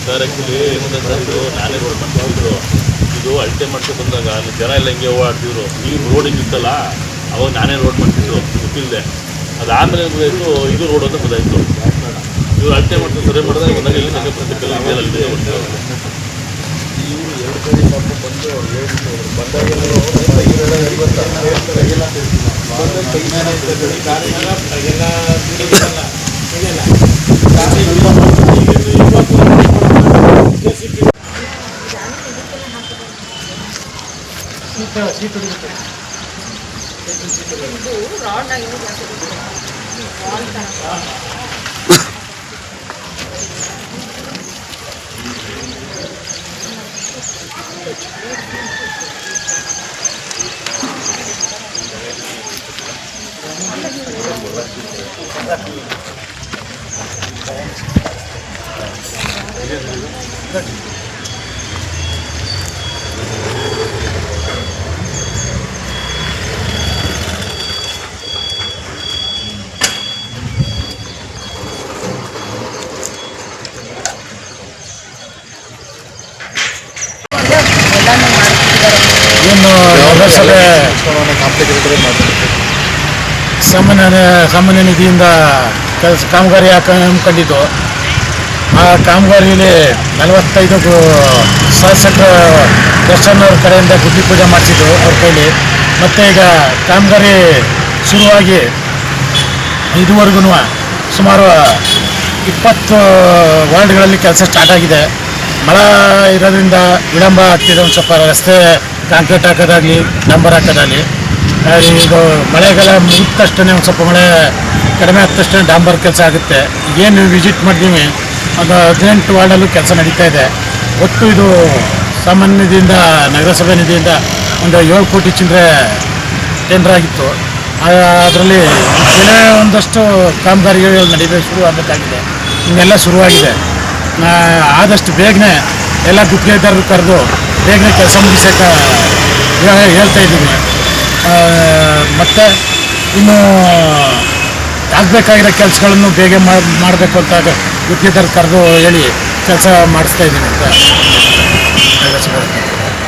Sir actually ಏನಂದರೆ sir ಇದು ನಾನೇ ರೋಡ್ ಮಾಡ್ತಿದ್ರು. ಇದು ಅಳತೆ ಮಾಡ್ಕೊಂಡು ಬಂದಾಗ ಅಲ್ಲಿ ಜನ ಎಲ್ಲ ಹಿಂಗೆ ಓಡಾಡ್ತಿದ್ರು. ಈಗ ರೋಡಿಗೆ ಇತ್ತಲ್ಲ ಅವಾಗ ನಾನೇ ರೋಡ್ ಮಾಡ್ತಿದ್ರು ಗೊತ್ತಿಲ್ಲದೆ. ಅದಾದಮೇಲೆ ಗೊತ್ತಾಯಿತು ಇದು ರೋಡ್ ಅಂತ ಗೊತ್ತಾಯಿತು. ಇವ್ರು ಅಳತೆ ಮಾಡ್ತಾರೆ ಸರಿ ಮಾಡಿದಾಗ ಬಂದಾಗ ಇಲ್ಲಿ ಸಂಘಪುರದಲ್ಲಿ ಅಲ್ಲಿ ಇನ್ನು ನಗರಸಭೆ ಸಾಮಾನ್ಯ ನಿಧಿಯಿಂದ ಕಾಮಗಾರಿ ಹಮ್ಮಿಕೊಂಡಿದ್ದು. ಆ ಕಾಮಗಾರಿಯಲ್ಲಿ 45 ಶಾಸಕ ದರ್ಶನವ್ರ ಕಡೆಯಿಂದ ಗುದ್ದಿ ಪೂಜೆ ಮಾಡಿಸಿದ್ದು ಅವ್ರ ಕೈಲಿ. ಮತ್ತು ಈಗ ಕಾಮಗಾರಿ ಶುರುವಾಗಿ ಇದುವರೆಗೂ ಸುಮಾರು 20 ವಾರ್ಡ್ಗಳಲ್ಲಿ ಕೆಲಸ ಸ್ಟಾರ್ಟ್ ಆಗಿದೆ. ಮಳೆ ಇರೋದ್ರಿಂದ ವಿಳಂಬ ಆಗ್ತಿದೆ. ಒಂದು ಸ್ವಲ್ಪ ರಸ್ತೆ ಕಾಂಕ್ರೀಟ್ ಹಾಕೋದಾಗಲಿ ಡಂಬರ್ ಹಾಕೋದಾಗಲಿ. ಇದು ಮಳೆಗಾಲ ಮುಗಿದ ತಕ್ಷಣ ಒಂದು ಸ್ವಲ್ಪ ಮಳೆ ಕಡಿಮೆ ಆದ ತಕ್ಷಣ ಡಾಂಬರ್ ಕೆಲಸ ಆಗುತ್ತೆ. ಏನು ವಿಸಿಟ್ ಮಾಡಿದ್ದೀವಿ ಒಂದು 18 ವಾರ್ಡಲ್ಲೂ ಕೆಲಸ ನಡೀತಾ ಇದೆ. ಒಟ್ಟು ಇದು ಸಾಮಾನ್ಯ ನಿಧಿಯಿಂದ ನಗರಸಭೆ ನಿಧಿಯಿಂದ ಒಂದು 7 ಕೋಟಿ ಚಿಲ್ಲರೆ ಟೆಂಡರ್ ಆಗಿತ್ತು. ಅದರಲ್ಲಿ ಒಂದಷ್ಟು ಕಾಮಗಾರಿಗಳು ನಡೀಬೇಕು ಶುರು ಆಗಬೇಕಾಗಿದೆ. ಇನ್ನೆಲ್ಲ ಶುರುವಾಗಿದೆ. ಆದಷ್ಟು ಬೇಗನೆ ಎಲ್ಲ ಗುತ್ತಿಗೆದಾರರು ಕರೆದು ಬೇಗನೆ ಕೆಲಸ ಮುಗಿಸೋಕ್ಕೆ ಹೇಳ್ತಾ ಇದ್ದೀವಿ. ಮತ್ತು ಇನ್ನು ಆಗಬೇಕಾಗಿರೋ ಕೆಲಸಗಳನ್ನು ಬೇಗ ಮಾಡಬೇಕು ಅಂತ ಗುತ್ತಿಗೆದಾರರು ಕರೆದು ಹೇಳಿ ಕೆಲಸ ಮಾಡಿಸ್ತಾ ಇದ್ದೀವಿ ಅಂತ